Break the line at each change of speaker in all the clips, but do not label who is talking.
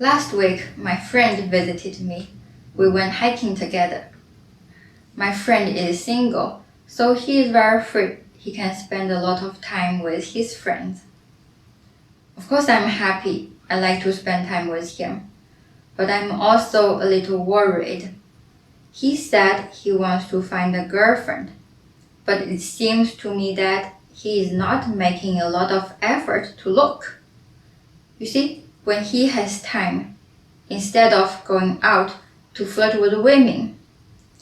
Last week, my friend visited me. We went hiking together. My friend is single, so he is very free. He can spend a lot of time with his friends. Of course, I'm happy. I like to spend time with him. But I'm also a little worried. He said he wants to find a girlfriend, but it seems to me that he is not making a lot of effort to look. You see, when he has time, instead of going out to flirt with women,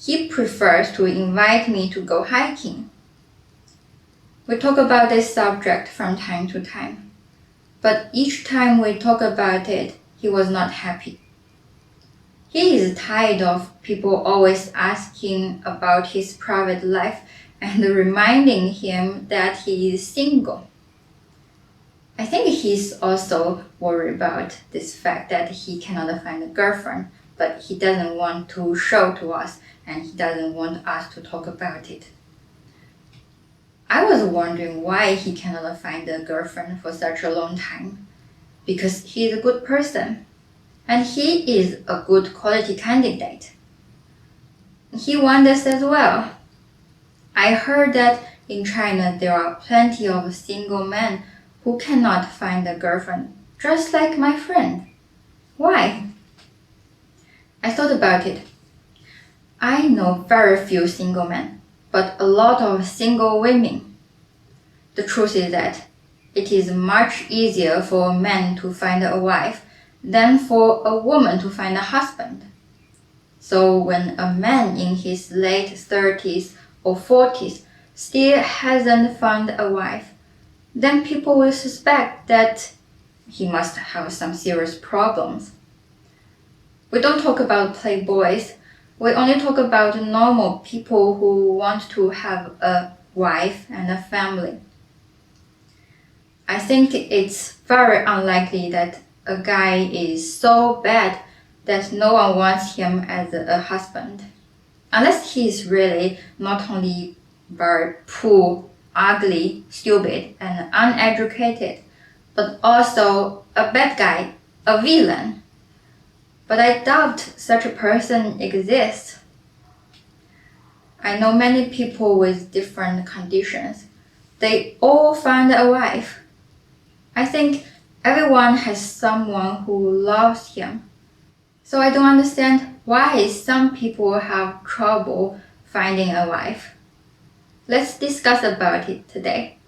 he prefers to invite me to go hiking. We talk about this subject from time to time, but each time we talk about it, he was not happy. He is tired of people always asking about his private life and reminding him that he is single. I think he's also worried about this fact that he cannot find a girlfriend, but he doesn't want to show to us and he doesn't want us to talk about it. I was wondering why he cannot find a girlfriend for such a long time. Because he is a good person. And he is a good quality candidate. He wonders as well. I heard that in China there are plenty of single men who cannot find a girlfriend, just like my friend. Why? I thought about it. I know very few single men, but a lot of single women. The truth is that it is much easier for a man to find a wife than for a woman to find a husband. So when a man in his late 30s or 40s still hasn't found a wife, then people will suspect that he must have some serious problems. We don't talk about playboys. We only talk about normal people who want to have a wife and a family. I think it's very unlikely that a guy is so bad that no one wants him as a husband. Unless he's really not only very poor, ugly, stupid, and uneducated, but also a bad guy, a villain. But I doubt such a person exists. I know many people with different conditions. They all find a wife. I think everyone has someone who loves him. So I don't understand why some people have trouble finding a wife. Let's discuss about it today.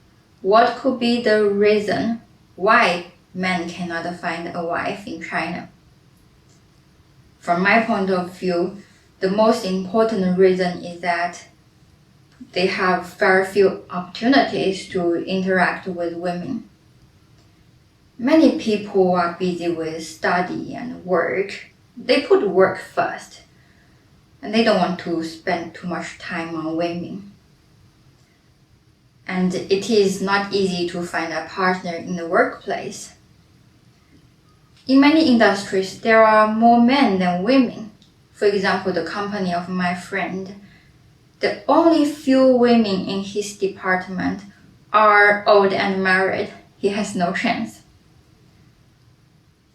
What could be the reason why men cannot find a wife in China? From my point of view, the most important reason is that they have very few opportunities to interact with women. Many people are busy with study and work. They put work first, and they don't want to spend too much time on women. And it is not easy to find a partner in the workplace. In many industries, there are more men than women. For example, the company of my friend, the only few women in his department are old and married. He has no chance.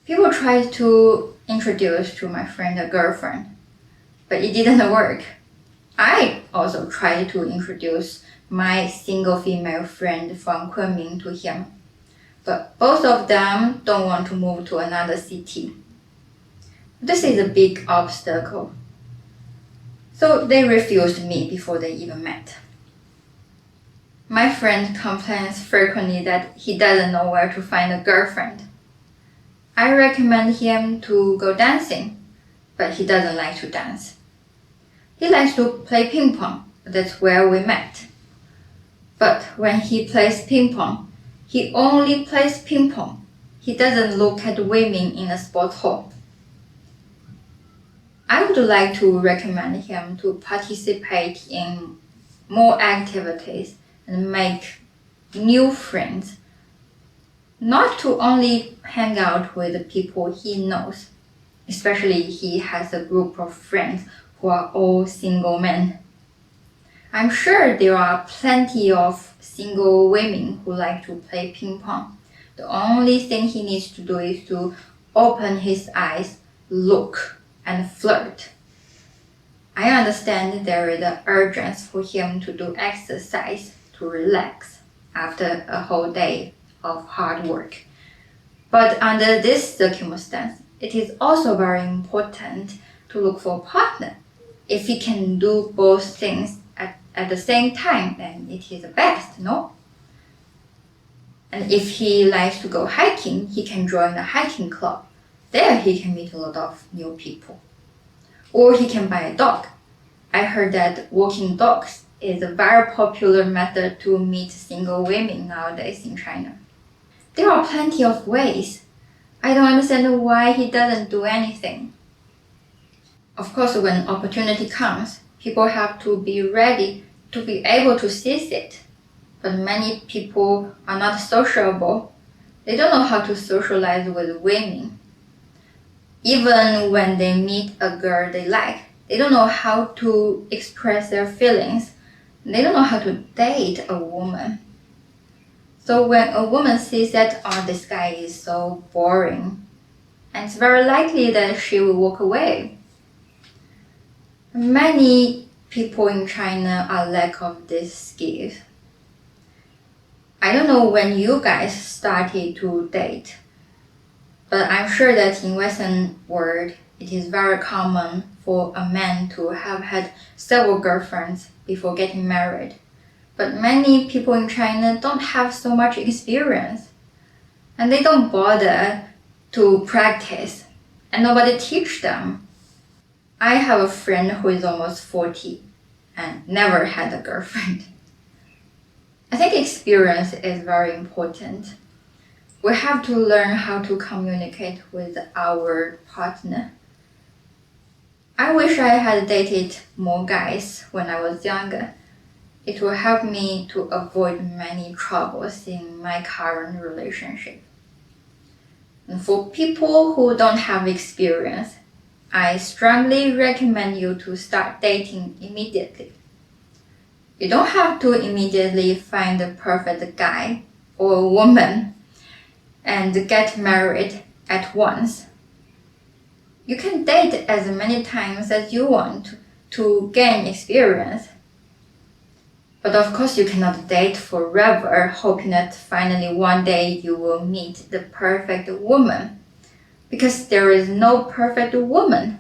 People tried to introduce to my friend a girlfriend, but it didn't work. I also tried to introduce my single female friend from Kunming to him, but both of them don't want to move to another city. This is a big obstacle. So they refused me before they even met. My friend complains frequently that he doesn't know where to find a girlfriend. I recommend him to go dancing, but he doesn't like to dance. He likes to play ping pong. That's where we met. But when he plays ping pong, he only plays ping pong. He doesn't look at women in a sports hall. I would like to recommend him to participate in more activities and make new friends. Not to only hang out with the people he knows, especially he has a group of friends who are all single men. I'm sure there are plenty of single women who like to play ping pong. The only thing he needs to do is to open his eyes, look, and flirt. I understand there is an urgency for him to do exercise to relax after a whole day of hard work. But under this circumstance, it is also very important to look for a partner. If he can do both things at the same time, then it is the best, no? And if he likes to go hiking, he can join a hiking club. There he can meet a lot of new people. Or he can buy a dog. I heard that walking dogs is a very popular method to meet single women nowadays in China. There are plenty of ways. I don't understand why he doesn't do anything. Of course, when opportunity comes, people have to be ready to be able to seize it. But many people are not sociable. They don't know how to socialize with women. Even when they meet a girl they like, they don't know how to express their feelings. They don't know how to date a woman. So when a woman sees that, oh, this guy is so boring, and it's very likely that she will walk away. Many people in China are lack of this skill. I don't know when you guys started to date, but I'm sure that in Western world, it is very common for a man to have had several girlfriends before getting married. But many people in China don't have so much experience, and they don't bother to practice, and nobody teach them. I have a friend who is almost 40 and never had a girlfriend. I think experience is very important. We have to learn how to communicate with our partner. I wish I had dated more guys when I was younger. It will help me to avoid many troubles in my current relationship. And for people who don't have experience, I strongly recommend you to start dating immediately. You don't have to immediately find the perfect guy or woman and get married at once. You can date as many times as you want to gain experience. But of course, you cannot date forever, hoping that finally one day you will meet the perfect woman. Because there is no perfect woman.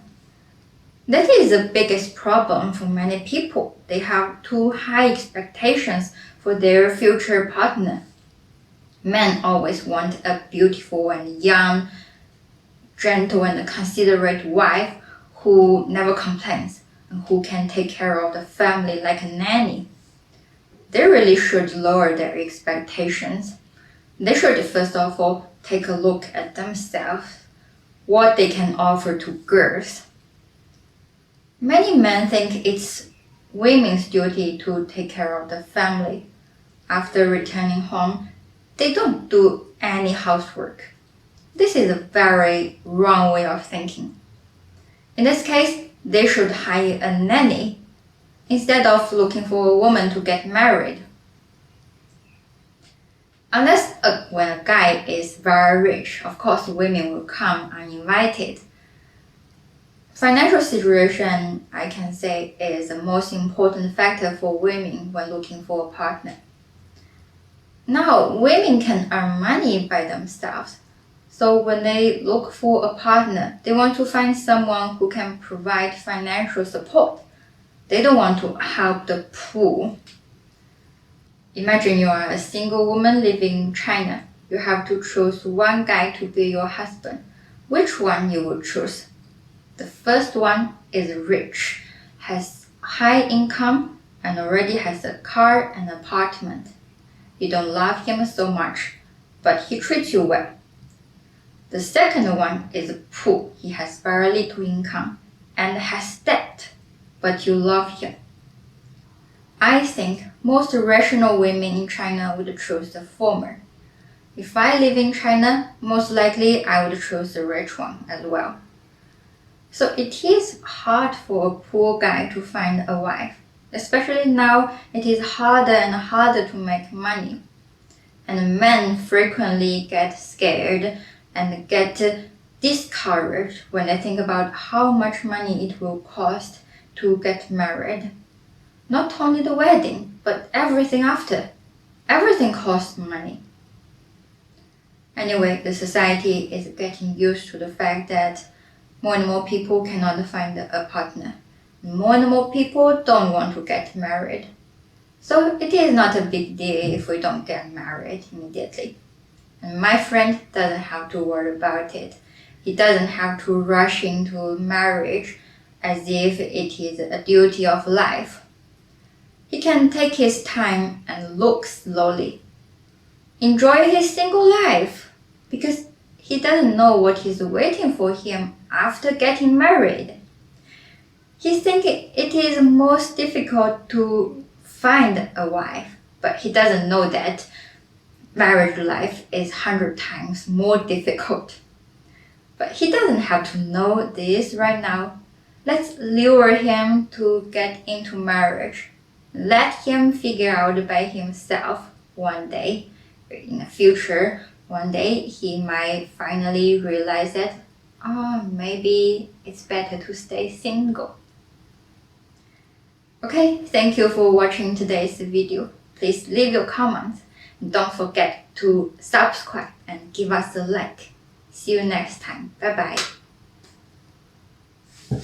That is the biggest problem for many people. They have too high expectations for their future partner. Men always want a beautiful and young, gentle and considerate wife who never complains and who can take care of the family like a nanny. They really should lower their expectations. They should first of all take a look at themselves, what they can offer to girls. Many men think it's women's duty to take care of the family. After returning home, they don't do any housework. This is a very wrong way of thinking. In this case, they should hire a nanny instead of looking for a woman to get married. Unless when a guy is very rich, of course women will come uninvited. Financial situation, I can say, is the most important factor for women when looking for a partner. Now, women can earn money by themselves. So when they look for a partner, they want to find someone who can provide financial support. They don't want to help the poor. Imagine you are a single woman living in China. You have to choose one guy to be your husband. Which one you would choose? The first one is rich, has high income, and already has a car and apartment. You don't love him so much, but he treats you well. The second one is poor. He has very little income and has debt, but you love him. I think most rational women in China would choose the former. If I live in China, most likely I would choose the rich one as well. So it is hard for a poor guy to find a wife. Especially now, it is harder and harder to make money. And men frequently get scared and get discouraged when I think about how much money it will cost to get married. Not only the wedding, but everything after. Everything costs money. Anyway, the society is getting used to the fact that more and more people cannot find a partner. More and more people don't want to get married. So it is not a big deal if we don't get married immediately. And my friend doesn't have to worry about it. He doesn't have to rush into marriage as if it is a duty of life. He can take his time and look slowly. Enjoy his single life because he doesn't know what is waiting for him after getting married. He thinks it is most difficult to find a wife, but he doesn't know that marriage life is 100 times more difficult. But he doesn't have to know this right now. Let's lure him to get into marriage. Let him figure out by himself one day. In the future, one day he might finally realize that, maybe it's better to stay single. Okay, thank you for watching today's video. Please leave your comments. And don't forget to subscribe and give us a like. See you next time. Bye bye.